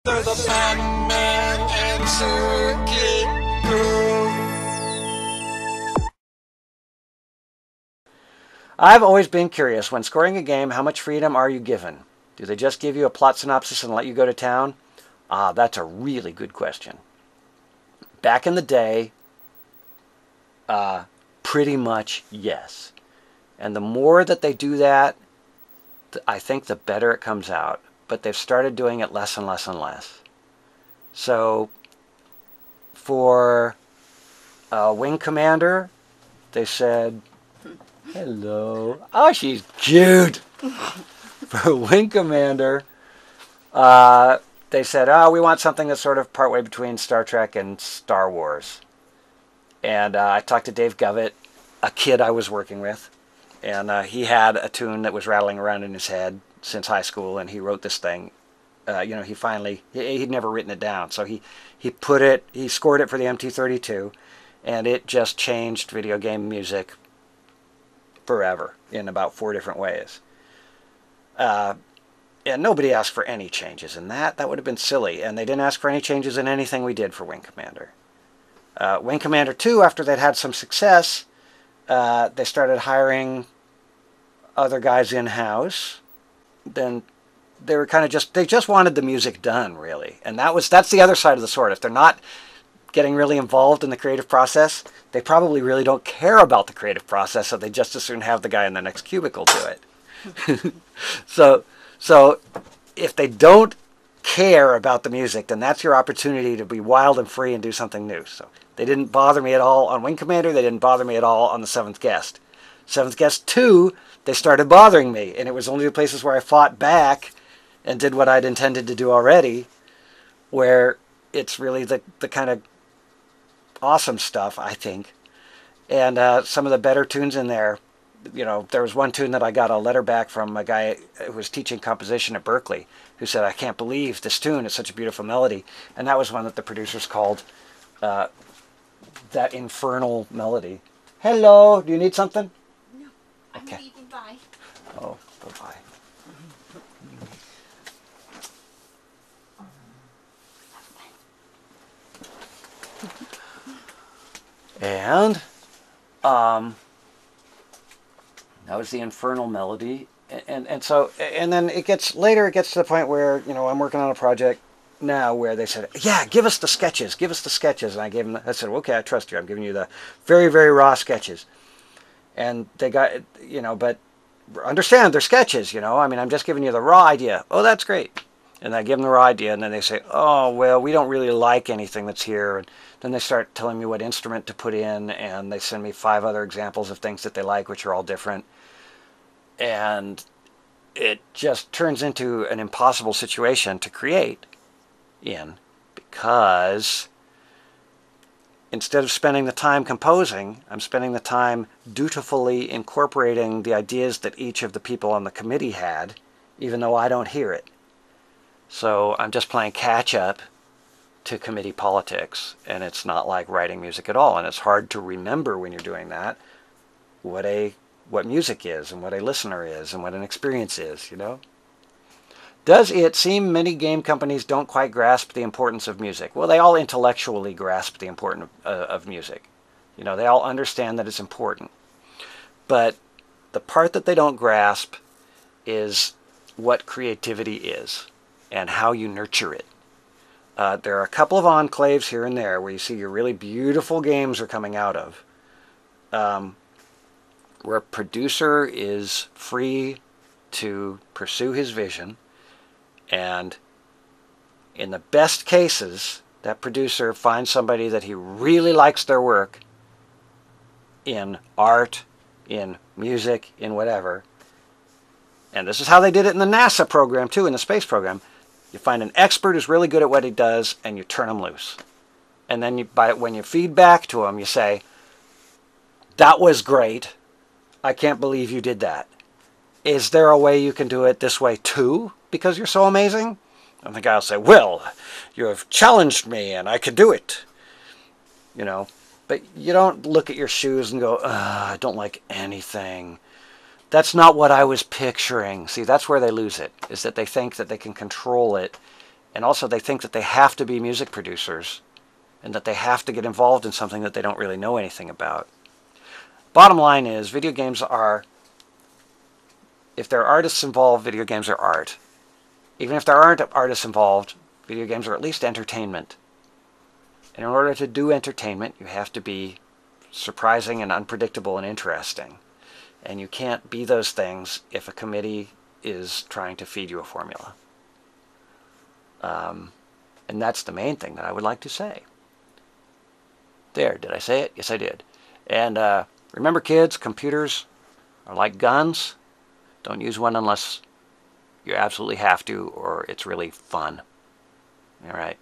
They're the Pac-Man and Circuit Girl. I've always been curious, when scoring a game, how much freedom are you given? Do they just give you a plot synopsis and let you go to town? That's a really good question. Back in the day, pretty much yes. And the more that they do that, I think the better it comes out. But they've started doing it less and less and less. So for Wing Commander, they said, hello. Oh, she's cute. For Wing Commander, they said, oh, we want something that's sort of partway between Star Trek and Star Wars. And I talked to Dave Govett, a kid I was working with, and he had a tune that was rattling around in his head since high school, and he wrote this thing. He'd never written it down, so he scored it for the MT-32, and it just changed video game music forever in about 4 different ways. And nobody asked for any changes in that. That would have been silly, and they didn't ask for any changes in anything we did for Wing Commander. Wing Commander 2, after they'd had some success, they started hiring other guys in-house. Then they were kind of they just wanted the music done, really. And that's the other side of the sword. If they're not getting really involved in the creative process, they probably really don't care about the creative process, so they just as soon have the guy in the next cubicle do it. So if they don't care about the music, then that's your opportunity to be wild and free and do something new. So they didn't bother me at all on Wing Commander. They didn't bother me at all on the Seventh Guest. Seventh Guest 2, they started bothering me, and it was only the places where I fought back and did what I'd intended to do already, where it's really the kind of awesome stuff, I think. And some of the better tunes in there, there was one tune that I got a letter back from a guy who was teaching composition at Berkeley, who said, I can't believe this tune is such a beautiful melody. And that was one that the producers called that infernal melody. Hello, do you need something? No, I'm leaving, bye. Oh, bye-bye. And that was the infernal melody, and then it gets to the point where I'm working on a project now where they said, yeah, give us the sketches, and I said, okay, I trust you, I'm giving you the very, very raw sketches, and they got, but understand they're sketches, I'm just giving you the raw idea. Oh, that's great. And I give them the raw idea, and then they say, oh, well, we don't really like anything that's here. And then they start telling me what instrument to put in, and they send me 5 other examples of things that they like, which are all different. And it just turns into an impossible situation to create in, because instead of spending the time composing, I'm spending the time dutifully incorporating the ideas that each of the people on the committee had, even though I don't hear it. So I'm just playing catch-up to committee politics, and it's not like writing music at all. And it's hard to remember when you're doing that what music is, and what a listener is, and what an experience is, Does it seem many game companies don't quite grasp the importance of music? Well, they all intellectually grasp the importance of music. They all understand that it's important. But the part that they don't grasp is what creativity is, and how you nurture it. There are a couple of enclaves here and there where you see your really beautiful games are coming out of, where a producer is free to pursue his vision, and in the best cases, that producer finds somebody that he really likes their work in art, in music, in whatever. And this is how they did it in the NASA program too, in the space program. You find an expert who's really good at what he does, and you turn him loose. And then when you feed back to him, you say, that was great. I can't believe you did that. Is there a way you can do it this way too, because you're so amazing? And the guy will say, well, you have challenged me, and I can do it. But you don't look at your shoes and go, I don't like anything. That's not what I was picturing. See, that's where they lose it, is that they think that they can control it And also they think that they have to be music producers and that they have to get involved in something that they don't really know anything about. Bottom line is, video games are, if there are artists involved, video games are art. Even if there aren't artists involved, video games are at least entertainment. And in order to do entertainment, you have to be surprising and unpredictable and interesting. And you can't be those things if a committee is trying to feed you a formula. And that's the main thing that I would like to say. There, did I say it? Yes, I did. And remember, kids, computers are like guns. Don't use one unless you absolutely have to or it's really fun. All right.